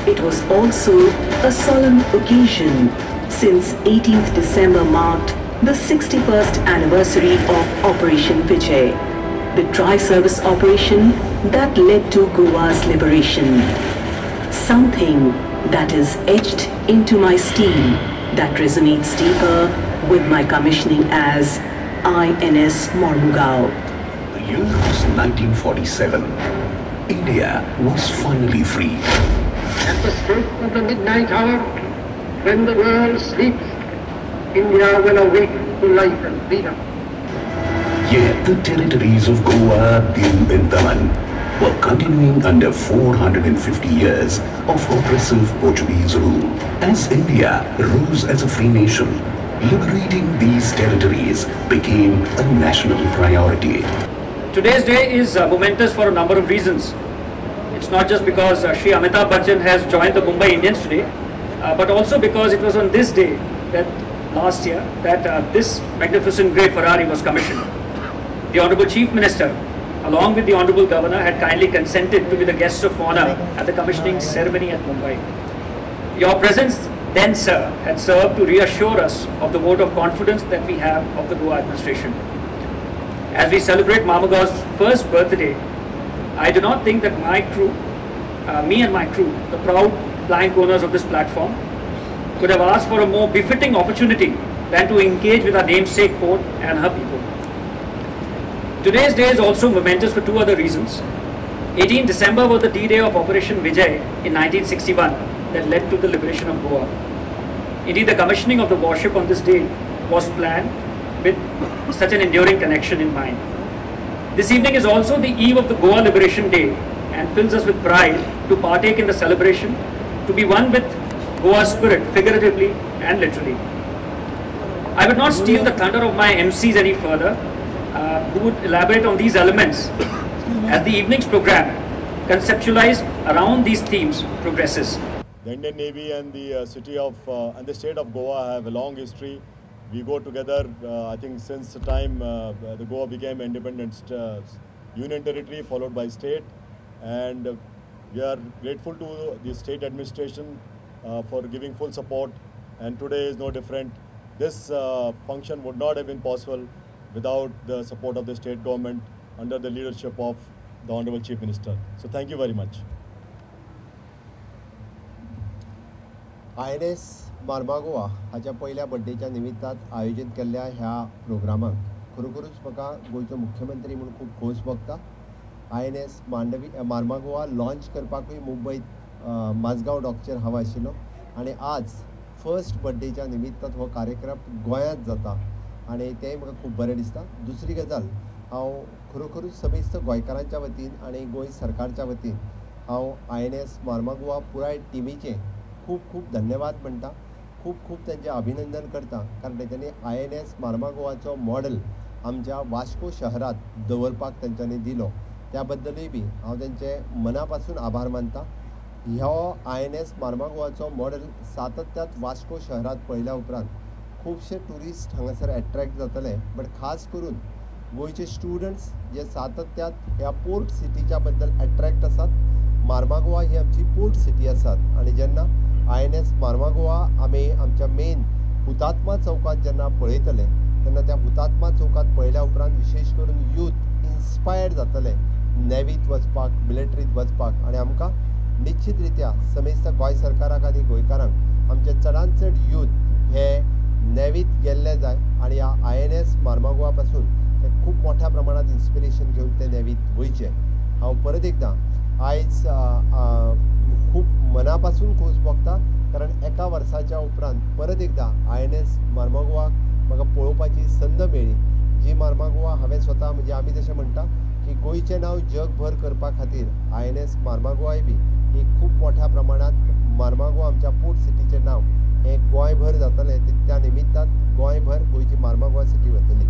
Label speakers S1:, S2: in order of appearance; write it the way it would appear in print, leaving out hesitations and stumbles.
S1: it was also a solemn occasion, since 18th December marked the 61st anniversary of Operation Vijay, the tri-service operation that led to Goa's liberation. Something that is etched into my steel that resonates deeper with my commissioning as INS Mormugao.
S2: The year was 1947. India was finally free.
S3: At the stroke of the midnight hour, when the world sleeps, India will awake to life and freedom.
S2: Yet the territories of Goa, Diu and Daman were continuing under 450 years of oppressive Portuguese rule. As India rose as a free nation, liberating these territories became a national priority.
S4: Today's day is momentous for a number of reasons. It's not just because Shri Amitabh Bachchan has joined the Mumbai Indians today, but also because it was on this day that last year that this magnificent grey Ferrari was commissioned. The Honourable Chief Minister, along with the Honourable Governor, had kindly consented to be the guests of honour at the commissioning ceremony at Mumbai. Your presence then, sir, had served to reassure us of the vote of confidence that we have of the Goa administration. As we celebrate Mormugao's first birthday, I do not think that my crew, me and my crew, the proud plank owners of this platform, could have asked for a more befitting opportunity than to engage with our namesake port and her people. Today's day is also momentous for two other reasons. 18 December was the D-Day of Operation Vijay in 1961 that led to the liberation of Goa. Indeed, the commissioning of the warship on this day was planned with such an enduring connection in mind. This evening is also the eve of the Goa Liberation Day and fills us with pride to partake in the celebration, to be one with Goa's spirit, figuratively and literally. I would not steal the thunder of my MCs any further, who would elaborate on these elements as the evening's program, conceptualized around these themes, progresses.
S5: The Indian Navy and the city of and the state of Goa have a long history. We go together, I think, since the time the Goa became independent union territory followed by state, and we are grateful to the state administration for giving full support, and today is no different. This function would not have been possible without the support of the state government under the leadership of the Honorable Chief Minister. So thank you very much.
S6: INS Mormugao हाच्या पहिल्या बर्थडेच्या निमित्तान आयोजित केल्ल्या ह्या प्रोग्रामाक खरोखरूच म्हाका गोंयचो मुख्यमंत्री म्हणून खूब खोस भोगता. INS Mormugao लॉन्च करपाकूय मुंबईत माझगांव डॉकचेर हांव आशिल्लो आनी आज फर्स्ट बर्थडेच्या निमित्तान हो कार्यक्रम गोंयांत जाता आनी तेंय म्हाका खूब बरें दिसता. दुसरी गजाल, हांव खरोखरूच समेस्त गोंयकारांच्या वतीन आनी गोंय सरकारच्या वतीन हांव INS Mormugao पुराय टिमीचे खूब खूब धन्यवाद म्हणटा, खूब खूब तेंचें अभिनंदन करता, कारण तेंच्यांनी INS Mormugaoचो मॉडेल आमच्या वास्को शहरात दवरपाक तेंच्यांनी दिलो. त्या बद्दलूय बी हांव तेंचे मना पासून आभार मानता. ह्यो INS Mormugaoचो मॉडेल सातत्यात वास्को शहरात पळयल्या उपरांत खुबशे ट्युरिस्ट हांगासर एट्रॅक्ट जातले, बट खास करून गोंयचे स्टुडंट्स जे सातत्यात ह्या पोर्ट सिटीच्या बद्दल एट्रॅक्ट आसात. Mormugao ही आमची पोर्ट सिटी आसात आनी जेन्ना INS Mormugao आमी आमच्या मेन हुतात्मा चौकात जेन्ना पळयतले तेन्ना त्या हुतात्मा चौकात पळयल्या उपरांत विशेष करून यूथ इन्स्पायर्ड जातले नेवीत वचपाक, मिलिटरीत वचपाक, आनी आमकां निश्चित रित्या समेस्त गोंय सरकाराक आनी गोंयकारांक आमचे चडांत चड यूथ हे नेवीत गेल्ले जाय आनी ह्या INS Mormugao पासून ते खूब मोठ्या प्रमाणात इन्स्पिरेशन घेवन ते नेवीत वयचे. हांव परत एकदां आयज खूब मना पासून खोस भोगता, कारण एका वर्साच्या उपरांत परत एकदां INS Mormugao म्हाका पळोवपाची संद मेळ्ळी. जी Mormugao हांवें स्वता म्हणजे आमी तशें म्हणटा की गोंयचें नांव जगभर करपा खातीर INS Mormugao बी ही खूब मोठ्या प्रमाणात Mormugao आमच्या पोर्ट सिटीचें नांव हे गोंयभर जातलें. त्या निमित्तान गोंयभर गोंयची Mormugao सिटी वतली.